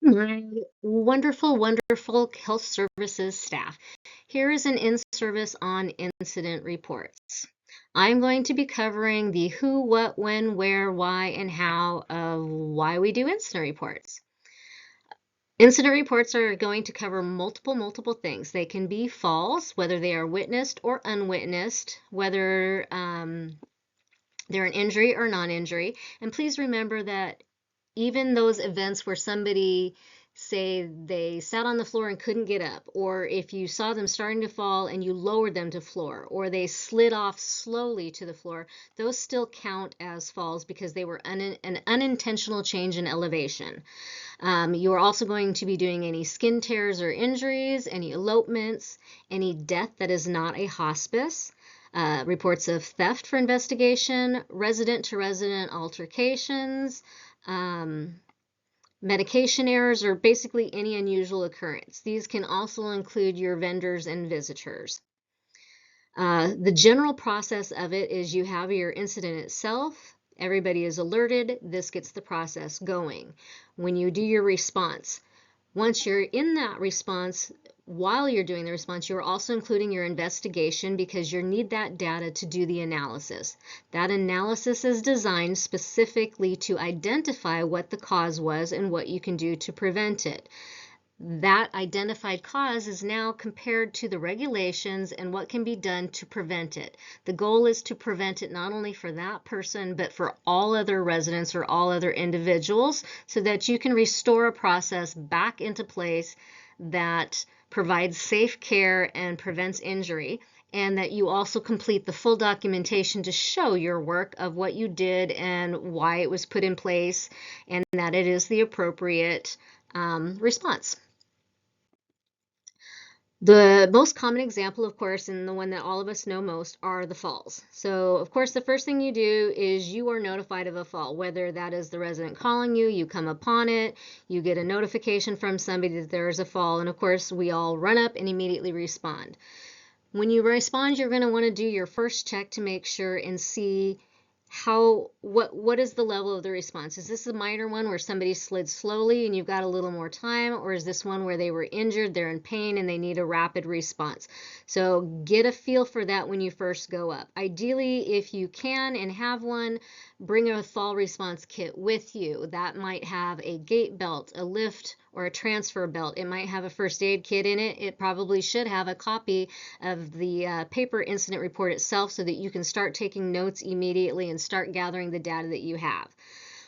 My wonderful health services staff. Here is an in-service on incident reports. I'm going to be covering the who, what, when, where, why, and how of why we do incident reports. Incident reports are going to cover multiple things. They can be falls, whether they are witnessed or unwitnessed, whether they're an injury or non-injury. And please remember that even those events where somebody, say they sat on the floor and couldn't get up, or if you saw them starting to fall and you lowered them to floor, or they slid off slowly to the floor, those still count as falls because they were an unintentional change in elevation. You are also going to be doing any skin tears or injuries, any elopements, any death that is not a hospice, reports of theft for investigation, resident-to-resident altercations, medication errors, or basically any unusual occurrence. These can also include your vendors and visitors. The general process of it is you have your incident itself. Everybody is alerted. This gets the process going. When you do your response, once you're in that response, while you're doing the response, you're also including your investigation because you need that data to do the analysis. That analysis is designed specifically to identify what the cause was and what you can do to prevent it. That identified cause is now compared to the regulations and what can be done to prevent it. The goal is to prevent it not only for that person, but for all other residents or all other individuals, so that you can restore a process back into place that provides safe care and prevents injury, and that you also complete the full documentation to show your work of what you did and why it was put in place, and that it is the appropriate response. The most common example, of course, and the one that all of us know most, are the falls. So, of course, the first thing you do is you are notified of a fall, whether that is the resident calling you, you come upon it, you get a notification from somebody that there is a fall, and of course, we all run up and immediately respond. When you respond, you're going to want to do your first check to make sure and see what is the level of the response. Is this a minor one where somebody slid slowly and you've got a little more time, or is this one where they were injured, they're in pain, and they need a rapid response? So get a feel for that when you first go up. Ideally, if you can and have one, bring a fall response kit with you. That might have a gait belt, a lift, or a transfer belt. It might have a first aid kit in it. It probably should have a copy of the paper incident report itself so that you can start taking notes immediately and start gathering the data that you have.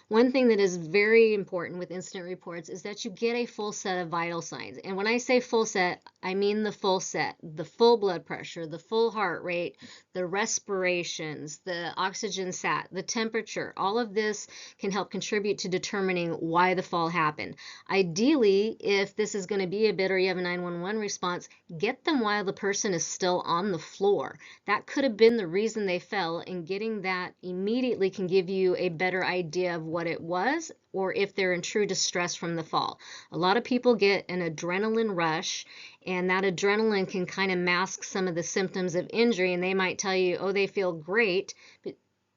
One thing that is very important with incident reports is that you get a full set of vital signs. And when I say full set, I mean the full set, the full blood pressure, the full heart rate, the respirations, the oxygen sat, the temperature. All of this can help contribute to determining why the fall happened. Ideally, if this is going to be a bid or you have a 911 response, get them while the person is still on the floor. That could have been the reason they fell, and getting that immediately can give you a better idea of what it was, or if they're in true distress from the fall. A lot of people get an adrenaline rush, and that adrenaline can kind of mask some of the symptoms of injury, and they might tell you, oh, they feel great,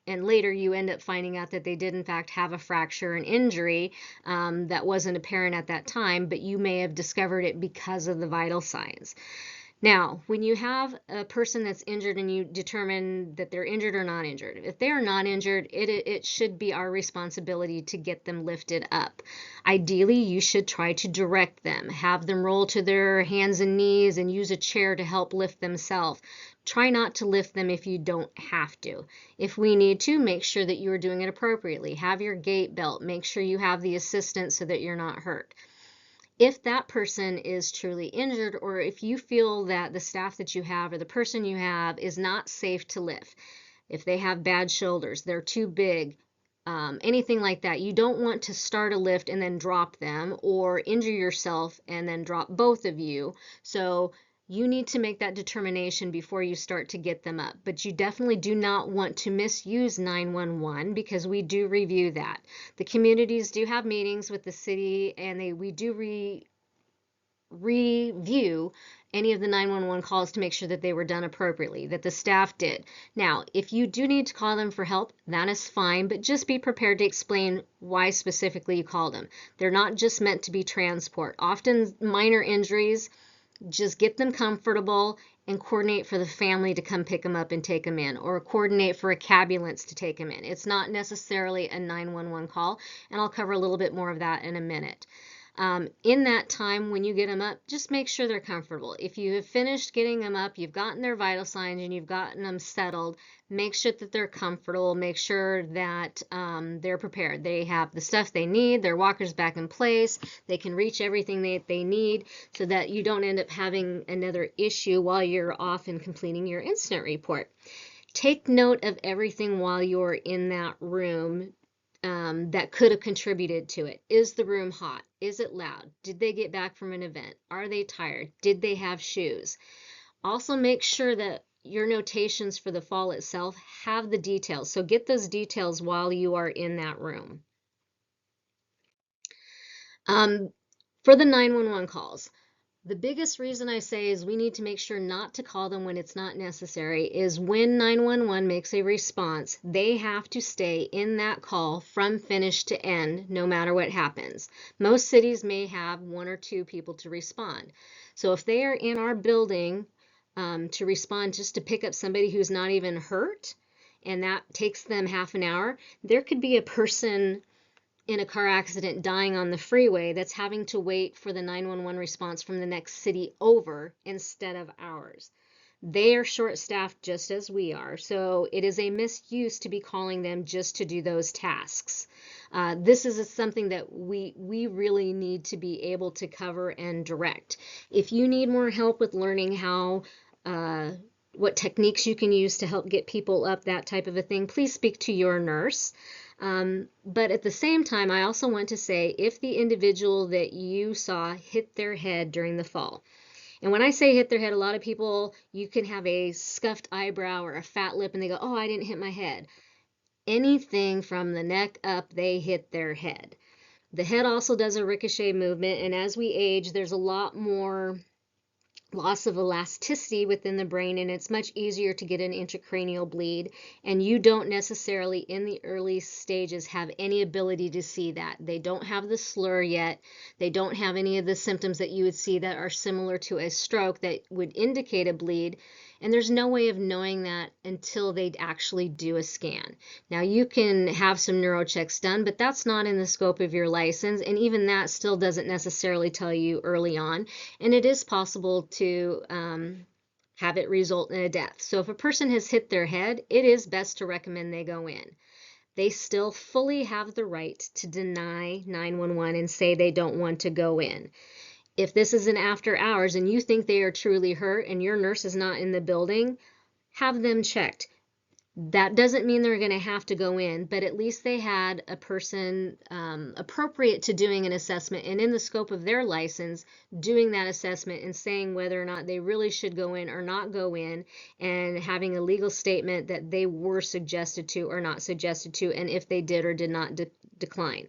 and later you end up finding out that they did in fact have a fracture and injury that wasn't apparent at that time, but you may have discovered it because of the vital signs. Now, when you have a person that's injured and you determine that they're injured or not injured, if they are not injured, it should be our responsibility to get them lifted up. Ideally, you should try to direct them, have them roll to their hands and knees and use a chair to help lift themselves. Try not to lift them if you don't have to. If we need to, make sure that you are doing it appropriately. Have your gait belt. Make sure you have the assistance so that you're not hurt. If that person is truly injured, or if you feel that the staff that you have or the person you have is not safe to lift, if they have bad shoulders, they're too big, anything like that, you don't want to start a lift and then drop them, or injure yourself and then drop both of you. So you need to make that determination before you start to get them up. But you definitely do not want to misuse 911 because we do review that. The communities do have meetings with the city, and we do review any of the 911 calls to make sure that they were done appropriately, that the staff did. Now, if you do need to call them for help, that is fine, but just be prepared to explain why specifically you called them. They're not just meant to be transport. Often minor injuries, just get them comfortable and coordinate for the family to come pick them up and take them in, or coordinate for a cabulance to take them in. It's not necessarily a 911 call, and I'll cover a little bit more of that in a minute. In that time, when you get them up, just make sure they're comfortable. If you have finished getting them up, you've gotten their vital signs and you've gotten them settled, make sure that they're comfortable, make sure that they're prepared. They have the stuff they need, their walker's back in place, they can reach everything they need, so that you don't end up having another issue while you're off and completing your incident report. Take note of everything while you're in that room that could have contributed to it. Is the room hot? Is it loud? Did they get back from an event? Are they tired? Did they have shoes? Also, make sure that your notations for the fall itself have the details. So get those details while you are in that room. For the 911 calls, the biggest reason I say is we need to make sure not to call them when it's not necessary is when 911 makes a response, they have to stay in that call from finish to end, no matter what happens. Most cities may have 1 or 2 people to respond. So if they are in our building to respond just to pick up somebody who's not even hurt, and that takes them half an hour, there could be a person in a car accident dying on the freeway that's having to wait for the 911 response from the next city over instead of ours. They are short-staffed just as we are, so it is a misuse to be calling them just to do those tasks. This is something that we really need to be able to cover and direct. If you need more help with learning how what techniques you can use to help get people up, that type of a thing, please speak to your nurse. But at the same time, I also want to say, if the individual that you saw hit their head during the fall, and when I say hit their head, a lot of people, you can have a scuffed eyebrow or a fat lip and they go, oh, I didn't hit my head. Anything from the neck up, they hit their head. The head also does a ricochet movement, and as we age, there's a lot more loss of elasticity within the brain, and it's much easier to get an intracranial bleed, and you don't necessarily in the early stages have any ability to see that. They don't have the slur yet. They don't have any of the symptoms that you would see that are similar to a stroke that would indicate a bleed, and there's no way of knowing that until they actually do a scan. Now, you can have some neurochecks done, but that's not in the scope of your license, and even that still doesn't necessarily tell you early on, and it is possible to have it result in a death. So if a person has hit their head, it is best to recommend they go in. They still fully have the right to deny 911 and say they don't want to go in. If this is an after hours and you think they are truly hurt and your nurse is not in the building, have them checked. That doesn't mean they're going to have to go in, but at least they had a person appropriate to doing an assessment and in the scope of their license doing that assessment and saying whether or not they really should go in or not go in, and having a legal statement that they were suggested to or not suggested to, and if they did or did not decline.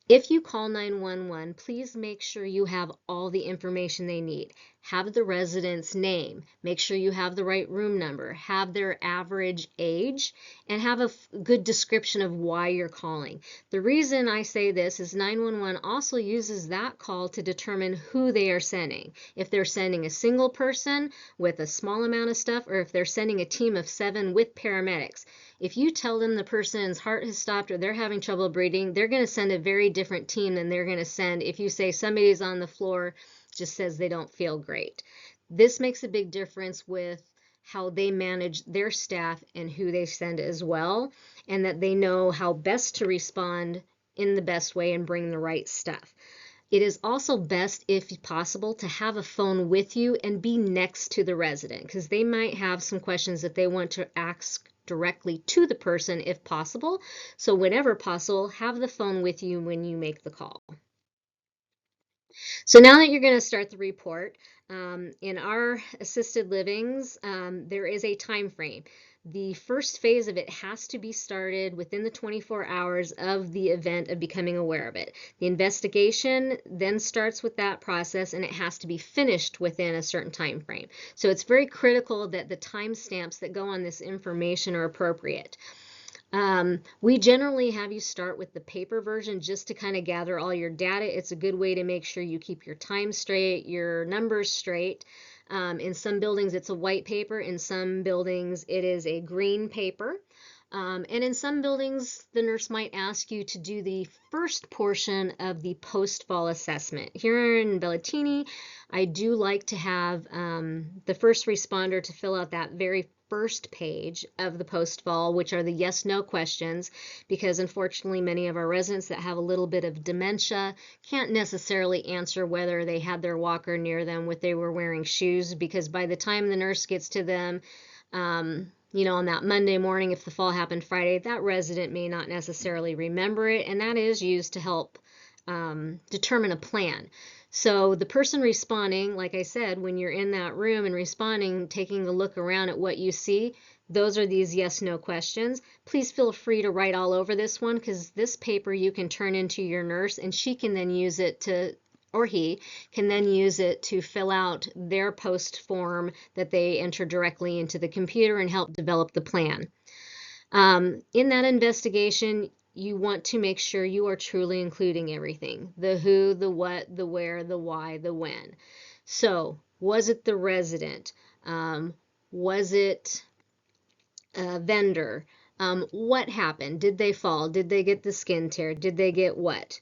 If you call 911, please make sure you have all the information they need. Have the resident's name, make sure you have the right room number, have their average age, and have a good description of why you're calling. The reason I say this is 911 also uses that call to determine who they are sending. If they're sending a single person with a small amount of stuff, or if they're sending a team of 7 with paramedics. If you tell them the person's heart has stopped or they're having trouble breathing, they're going to send a very different team than they're going to send if you say somebody's on the floor, just says they don't feel great. This makes a big difference with how they manage their staff and who they send as well, and that they know how best to respond in the best way and bring the right stuff. It is also best, if possible, to have a phone with you and be next to the resident, because they might have some questions that they want to ask directly to the person if possible. So whenever possible, have the phone with you when you make the call. So now that you're going to start the report, in our assisted livings, there is a time frame. the first phase of it has to be started within the 24 hours of the event of becoming aware of it. The investigation then starts with that process, and it has to be finished within a certain time frame. So it's very critical that the timestamps that go on this information are appropriate. We generally have you start with the paper version just to kind of gather all your data. It's a good way to make sure you keep your time straight, your numbers straight. In some buildings, it's a white paper. In some buildings, it is a green paper. And in some buildings, the nurse might ask you to do the first portion of the post-fall assessment. Here in Bellatini, I do like to have the first responder to fill out that very first page of the post-fall, which are the yes/no questions, because unfortunately many of our residents that have a little bit of dementia can't necessarily answer whether they had their walker near them, what they were wearing shoes, because by the time the nurse gets to them, you know, on that Monday morning, if the fall happened Friday, that resident may not necessarily remember it, and that is used to help determine a plan. So the person responding, like I said, when you're in that room and responding, taking a look around at what you see, those are these yes/no questions. Please feel free to write all over this one, because this paper you can turn into your nurse, and she can then use it to, or he can then use it to fill out their post form that they enter directly into the computer and help develop the plan. In that investigation, you want to make sure you are truly including everything: the who, the what, the where, the why, the when. So, was it the resident? Was it a vendor? What happened? Did they fall? Did they get the skin tear? Did they get what?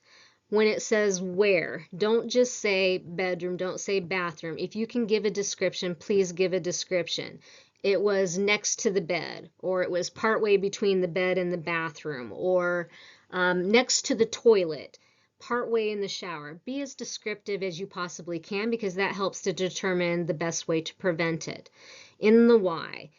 When it says where, don't just say bedroom, don't say bathroom. If you can give a description, please give a description. It was next to the bed, or it was partway between the bed and the bathroom, or next to the toilet, partway in the shower. Be as descriptive as you possibly can, because that helps to determine the best way to prevent it. In the why,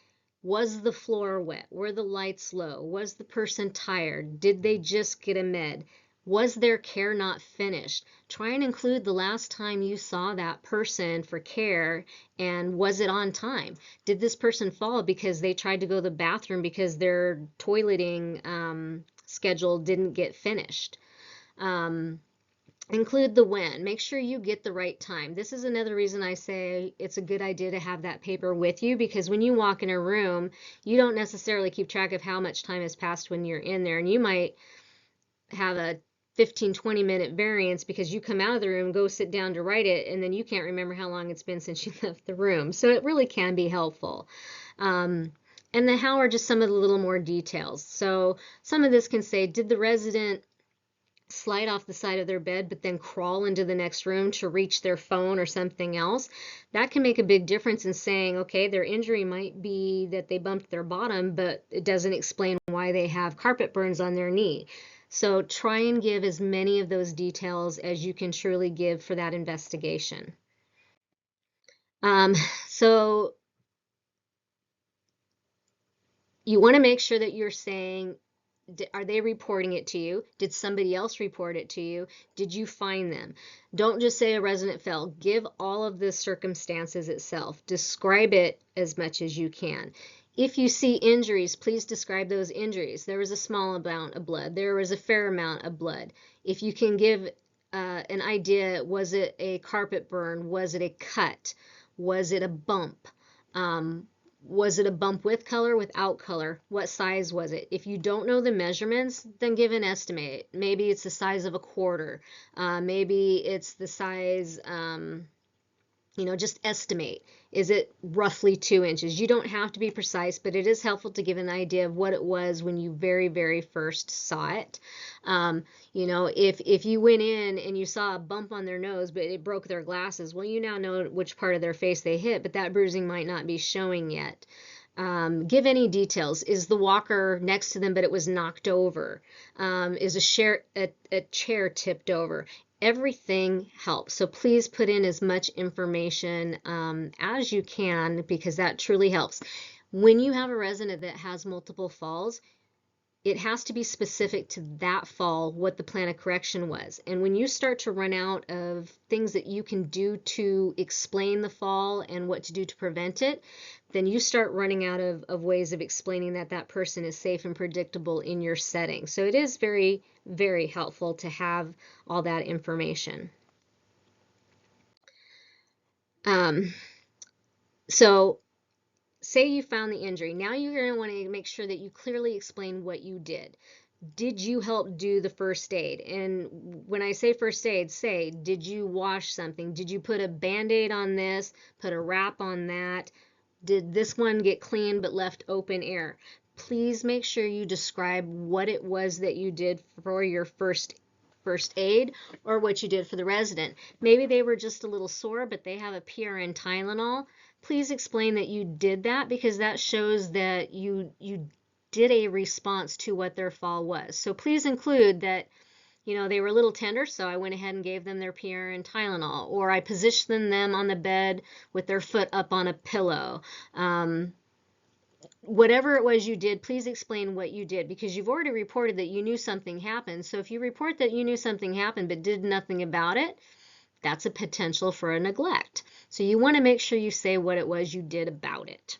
was the floor wet? Were the lights low? Was the person tired? Did they just get a med? Was their care not finished? Try and include the last time you saw that person for care, and was it on time? Did this person fall because they tried to go to the bathroom because their toileting schedule didn't get finished? Include the when. Make sure you get the right time. This is another reason I say it's a good idea to have that paper with you, because when you walk in a room, you don't necessarily keep track of how much time has passed when you're in there, and you might have a 15-20 minute variance because you come out of the room, go sit down to write it, and then you can't remember how long it's been since you left the room. So it really can be helpful. And the how are just some of the little more details. So some of this can say, did the resident slide off the side of their bed but then crawl into the next room to reach their phone or something else? That can make a big difference in saying, okay, their injury might be that they bumped their bottom, but it doesn't explain why they have carpet burns on their knee. So try and give as many of those details as you can truly give for that investigation. So you want to make sure that you're saying, are they reporting it to you? Did somebody else report it to you? Did you find them? Don't just say a resident fell. Give all of the circumstances itself. Describe it as much as you can. If you see injuries, please describe those injuries. There was a small amount of blood. There was a fair amount of blood. If you can give an idea, was it a carpet burn? Was it a cut? Was it a bump? Was it a bump with color, without color? What size was it? If you don't know the measurements, then give an estimate. Maybe it's the size of a quarter. Maybe it's the size, just estimate. Is it roughly 2 inches? You don't have to be precise, but it is helpful to give an idea of what it was when you very, very first saw it. If you went in and you saw a bump on their nose, but it broke their glasses, well, you now know which part of their face they hit, but that bruising might not be showing yet. Give any details. Is the walker next to them, but it was knocked over? Is a chair tipped over? Everything helps. So please put in as much information as you can, because that truly helps. When you have a resident that has multiple falls, it has to be specific to that fall what the plan of correction was. And when you start to run out of things that you can do to explain the fall and what to do to prevent it, then you start running out of ways of explaining that that person is safe and predictable in your setting. So it is very, very helpful to have all that information. So say you found the injury. Now you're going to want to make sure that you clearly explain what you did. Did you help do the first aid? And when I say first aid, say, did you wash something? Did you put a Band-Aid on this, put a wrap on that? Did this one get clean but left open air? Please make sure you describe what it was that you did for your first aid, or what you did for the resident. Maybe they were just a little sore, but they have a PRN Tylenol. Please explain that you did that, because that shows that you did a response to what their fall was. So please include that, they were a little tender, so I went ahead and gave them their PRN Tylenol, or I positioned them on the bed with their foot up on a pillow. Whatever it was you did, please explain what you did, because you've already reported that you knew something happened. So if you report that you knew something happened but did nothing about it, that's a potential for a neglect. So you want to make sure you say what it was you did about it.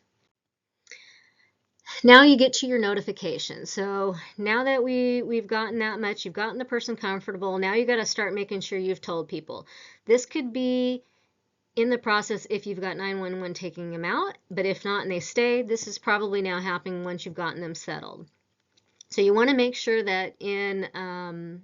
Now you get to your notification. So now that we've gotten that much, you've gotten the person comfortable, now you got to start making sure you've told people. This could be in the process if you've got 911 taking them out, but if not and they stay, this is probably now happening once you've gotten them settled. So you want to make sure that in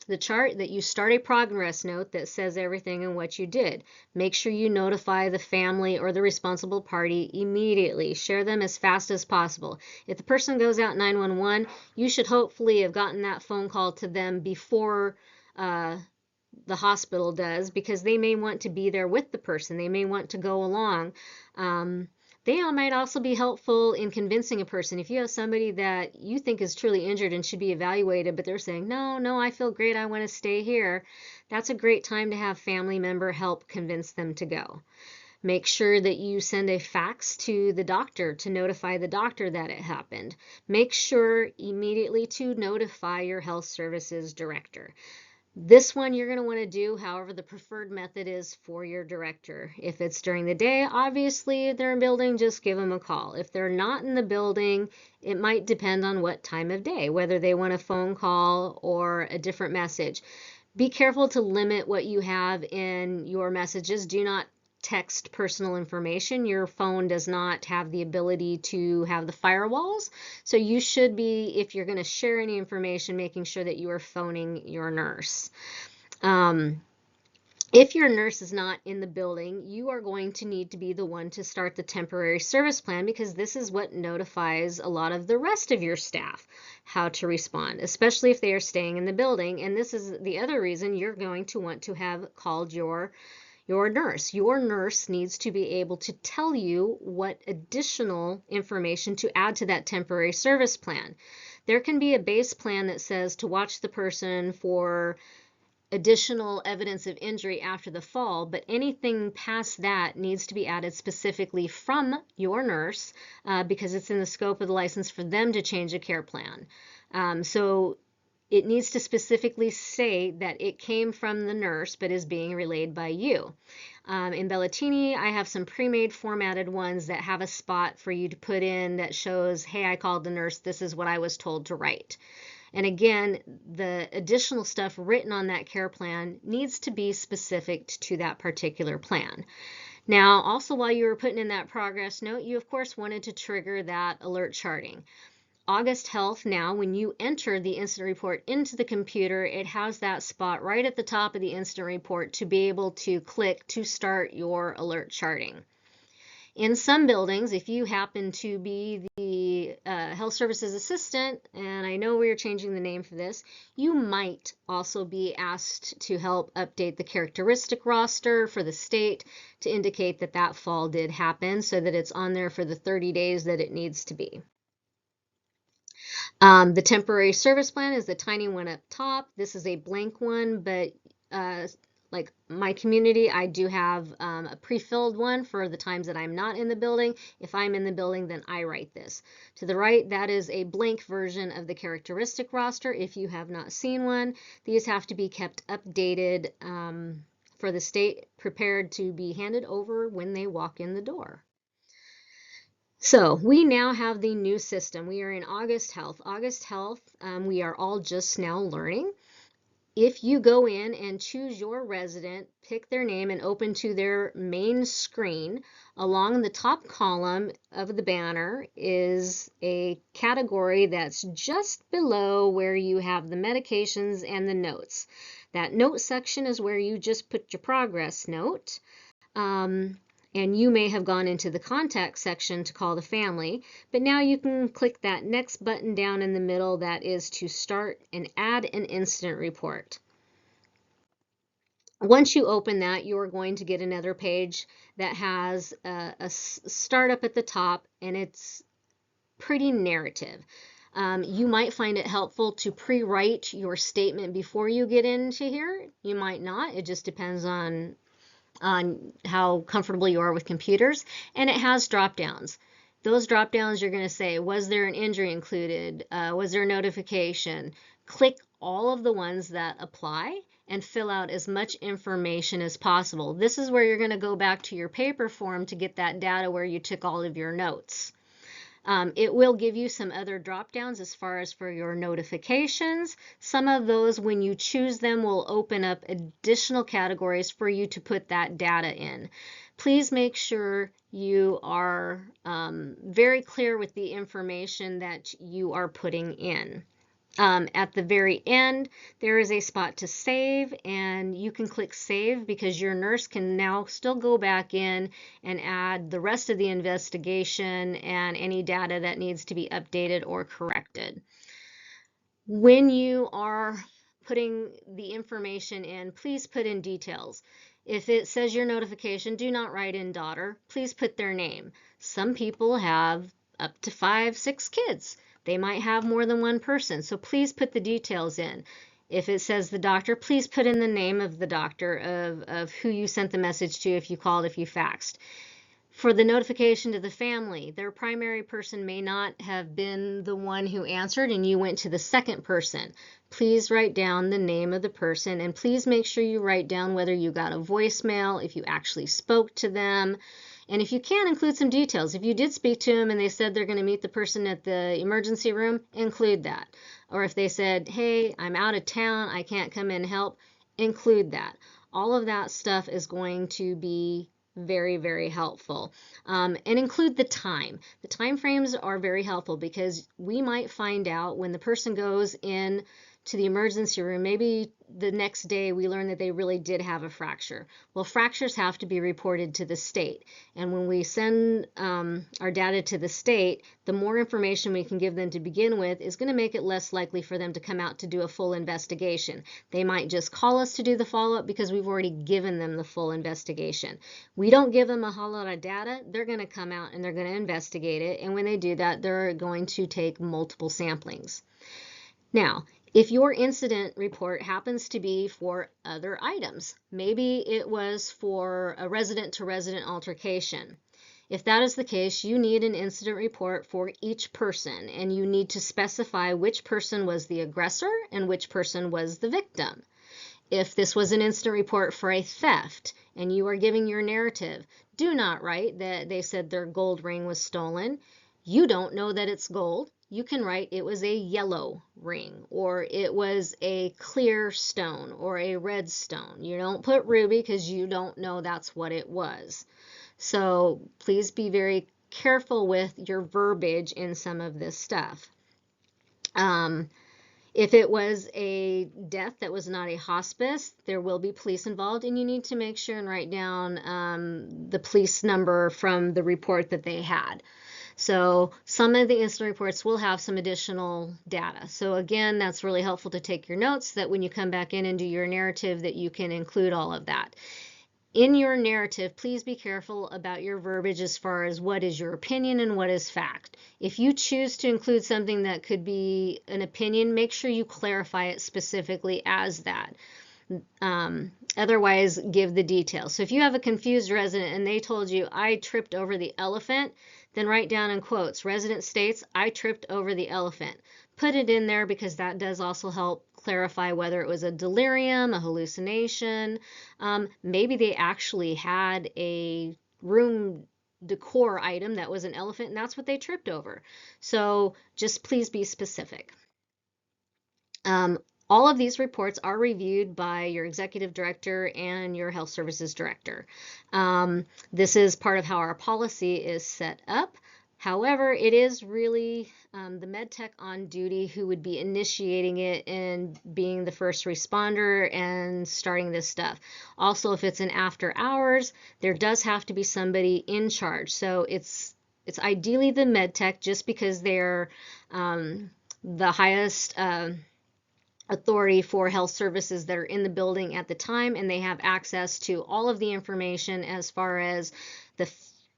the chart that you start a progress note that says everything and what you did. Make sure you notify the family or the responsible party immediately. Share them as fast as possible. If the person goes out 911, you should hopefully have gotten that phone call to them before the hospital does, because they may want to be there with the person. They may want to go along. They might also be helpful in convincing a person. If you have somebody that you think is truly injured and should be evaluated, but they're saying, no, I feel great, I want to stay here, that's a great time to have family member help convince them to go. Make sure that you send a fax to the doctor to notify the doctor that it happened. Make sure immediately to notify your health services director. This one you're going to want to do, however, the preferred method is for your director. If it's during the day, obviously, if they're in the building, just give them a call. If they're not in the building, it might depend on what time of day, whether they want a phone call or a different message. Be careful to limit what you have in your messages. Do not text personal information. Your phone does not have the ability to have the firewalls. So you should be, if you're going to share any information, making sure that you are phoning your nurse. If your nurse is not in the building, you are going to need to be the one to start the temporary service plan, because this is what notifies a lot of the rest of your staff how to respond, especially if they are staying in the building. And this is the other reason you're going to want to have called your nurse. Your nurse needs to be able to tell you what additional information to add to that temporary service plan. There can be a base plan that says to watch the person for additional evidence of injury after the fall, but anything past that needs to be added specifically from your nurse, because it's in the scope of the license for them to change a care plan. So it needs to specifically say that it came from the nurse but is being relayed by you. In Bellatini, I have some pre-made formatted ones that have a spot for you to put in that shows, hey, I called the nurse, this is what I was told to write. And again, the additional stuff written on that care plan needs to be specific to that particular plan. Now, also while you were putting in that progress note, you of course wanted to trigger that alert charting. August Health now, when you enter the incident report into the computer, it has that spot right at the top of the incident report to be able to click to start your alert charting. In some buildings, if you happen to be the health services assistant, and I know we're changing the name for this, you might also be asked to help update the characteristic roster for the state to indicate that that fall did happen, so that it's on there for the 30 days that it needs to be. The temporary service plan is the tiny one up top. This is a blank one, but like my community, I do have a pre-filled one for the times that I'm not in the building. If I'm in the building, then I write this. To the right, that is a blank version of the characteristic roster. If you have not seen one, these have to be kept updated for the state, prepared to be handed over when they walk in the door. So we now have the new system. We are in August Health. August Health, we are all just now learning. If you go in and choose your resident, pick their name and open to their main screen, along the top column of the banner is a category that's just below where you have the medications and the notes. That note section is where you just put your progress note. And you may have gone into the contact section to call the family, but now you can click that next button down in the middle that is to start and add an incident report. Once you open that, you're going to get another page that has a startup at the top, and it's pretty narrative. You might find it helpful to pre-write your statement before you get into here. You might not. It just depends on how comfortable you are with computers, and it has drop downs. Those drop downs, you're going to say, was there an injury included? Was there a notification? Click all of the ones that apply and fill out as much information as possible. This is where you're going to go back to your paper form to get that data where you took all of your notes. It will give you some other drop downs as far as for your notifications. Some of those, when you choose them, will open up additional categories for you to put that data in. Please make sure you are very clear with the information that you are putting in. At the very end, there is a spot to save, and you can click save because your nurse can now still go back in and add the rest of the investigation and any data that needs to be updated or corrected. When you are putting the information in, please put in details. If it says your notification, do not write in daughter. Please put their name. Some people have up to 5, 6 kids. They might have more than one person, so please put the details in. If it says the doctor, please put in the name of the doctor, of who you sent the message to, if you called, if you faxed. For the notification to the family, their primary person may not have been the one who answered and you went to the second person. Please write down the name of the person, and please make sure you write down whether you got a voicemail, if you actually spoke to them. And if you can, include some details. If you did speak to them and they said they're going to meet the person at the emergency room, include that. Or if they said, hey, I'm out of town, I can't come in and help, include that. All of that stuff is going to be very, very helpful. And include the time. The time frames are very helpful because we might find out when the person goes in to the emergency room, maybe the next day we learn that they really did have a fracture. Well, fractures have to be reported to the state. And when we send our data to the state, the more information we can give them to begin with is going to make it less likely for them to come out to do a full investigation. They might just call us to do the follow-up because we've already given them the full investigation. We don't give them a whole lot of data. They're going to come out and they're going to investigate it. And when they do that, they're going to take multiple samplings. Now, if your incident report happens to be for other items, maybe it was for a resident-to-resident altercation. If that is the case, you need an incident report for each person, and you need to specify which person was the aggressor and which person was the victim. If this was an incident report for a theft and you are giving your narrative, do not write that they said their gold ring was stolen. You don't know that it's gold. You can write it was a yellow ring, or it was a clear stone, or a red stone. You don't put ruby because you don't know that's what it was. So please be very careful with your verbiage in some of this stuff. If it was a death that was not a hospice, there will be police involved, and you need to make sure and write down the police number from the report that they had. So some of the incident reports will have some additional data. So again, that's really helpful to take your notes, that when you come back in and do your narrative, that you can include all of that. In your narrative, please be careful about your verbiage as far as what is your opinion and what is fact. If you choose to include something that could be an opinion, make sure you clarify it specifically as that. otherwise give the details. So if you have a confused resident and they told you, I tripped over the elephant, then write down in quotes, resident states, I tripped over the elephant. Put it in there because that does also help clarify whether it was a delirium, a hallucination. Maybe they actually had a room decor item that was an elephant and that's what they tripped over. So just please be specific. All of these reports are reviewed by your executive director and your health services director. This is part of how our policy is set up. However, it is really the med tech on duty who would be initiating it and being the first responder and starting this stuff. Also, if it's an after hours, there does have to be somebody in charge. So it's ideally the med tech, just because they're the highest authority for health services that are in the building at the time, and they have access to all of the information as far as the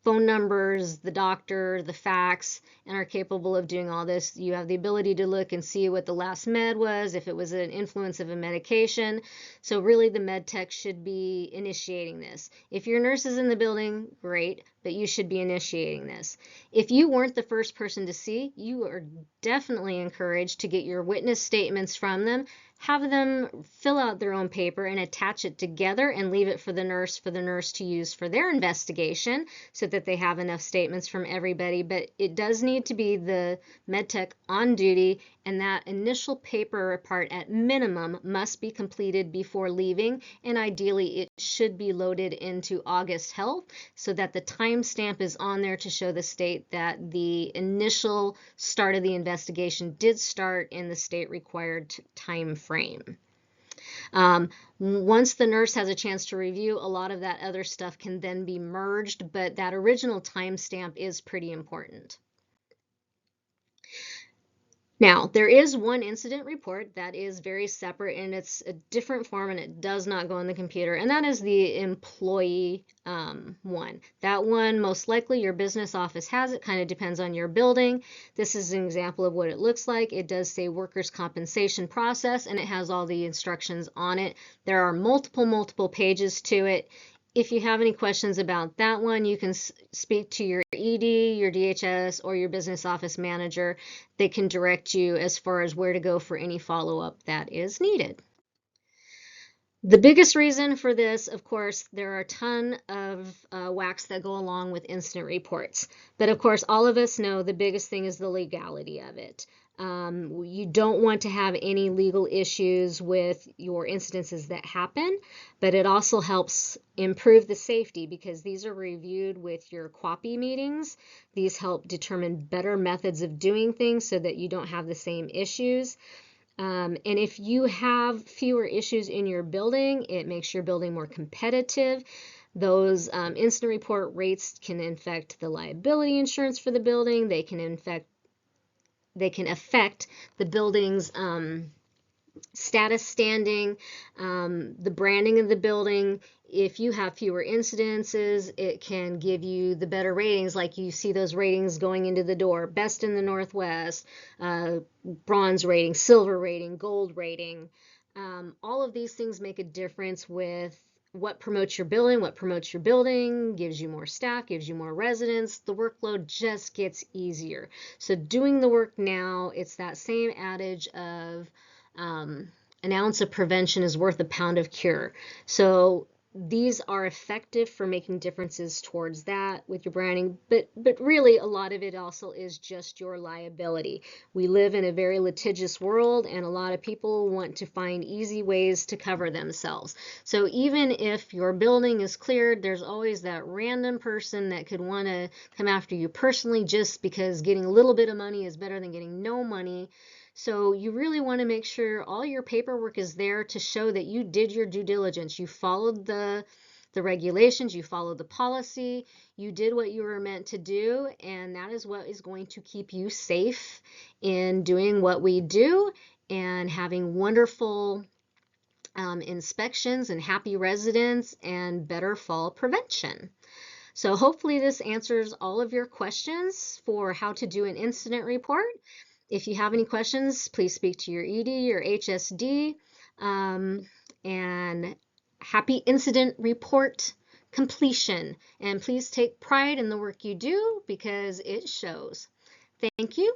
phone numbers, the doctor, the fax, and are capable of doing all this. You have the ability to look and see what the last med was, if it was an influence of a medication. So really the med tech should be initiating this. If your nurse is in the building, great, but you should be initiating this. If you weren't the first person to see, you are definitely encouraged to get your witness statements from them, have them fill out their own paper and attach it together and leave it for the nurse to use for their investigation so that they have enough statements from everybody. But it does need to be the med tech on duty, and that initial paper part at minimum must be completed before leaving, and ideally it should be loaded into August Health so that the timestamp is on there to show the state that the initial start of the investigation did start in the state required time frame. Once the nurse has a chance to review, a lot of that other stuff can then be merged, but that original timestamp is pretty important. Now, there is one incident report that is very separate, and it's a different form, and it does not go on the computer, and that is the employee one. That one, most likely your business office has it, kind of depends on your building. This is an example of what it looks like. It does say workers' compensation process, and it has all the instructions on it. There are multiple pages to it. If you have any questions about that one, you can speak to your ED, your DHS, or your business office manager. They can direct you as far as where to go for any follow-up that is needed. The biggest reason for this, of course, there are a ton of whacks that go along with incident reports. But of course, all of us know the biggest thing is the legality of it. You don't want to have any legal issues with your incidences that happen, but it also helps improve the safety because these are reviewed with your QAPI meetings. These help determine better methods of doing things so that you don't have the same issues. And if you have fewer issues in your building, it makes your building more competitive. Those incident report rates can affect the liability insurance for the building. They can affect the building's status standing, the branding of the building. If you have fewer incidences, it can give you the better ratings, like you see those ratings going into the door: best in the Northwest, bronze rating, silver rating, gold rating. All of these things make a difference with what promotes your building, gives you more staff, gives you more residents. The workload just gets easier. So doing the work now, it's that same adage of an ounce of prevention is worth a pound of cure. So these are effective for making differences towards that with your branding, but really a lot of it also is just your liability. We live in a very litigious world, and a lot of people want to find easy ways to cover themselves. So even if your building is cleared, there's always that random person that could want to come after you personally just because getting a little bit of money is better than getting no money. So you really want to make sure all your paperwork is there to show that you did your due diligence. You followed the regulations, you followed the policy, you did what you were meant to do, and that is what is going to keep you safe in doing what we do and having wonderful inspections and happy residents and better fall prevention. So hopefully this answers all of your questions for how to do an incident report. If you have any questions, please speak to your ED or HSD. And happy incident report completion. And please take pride in the work you do because it shows. Thank you.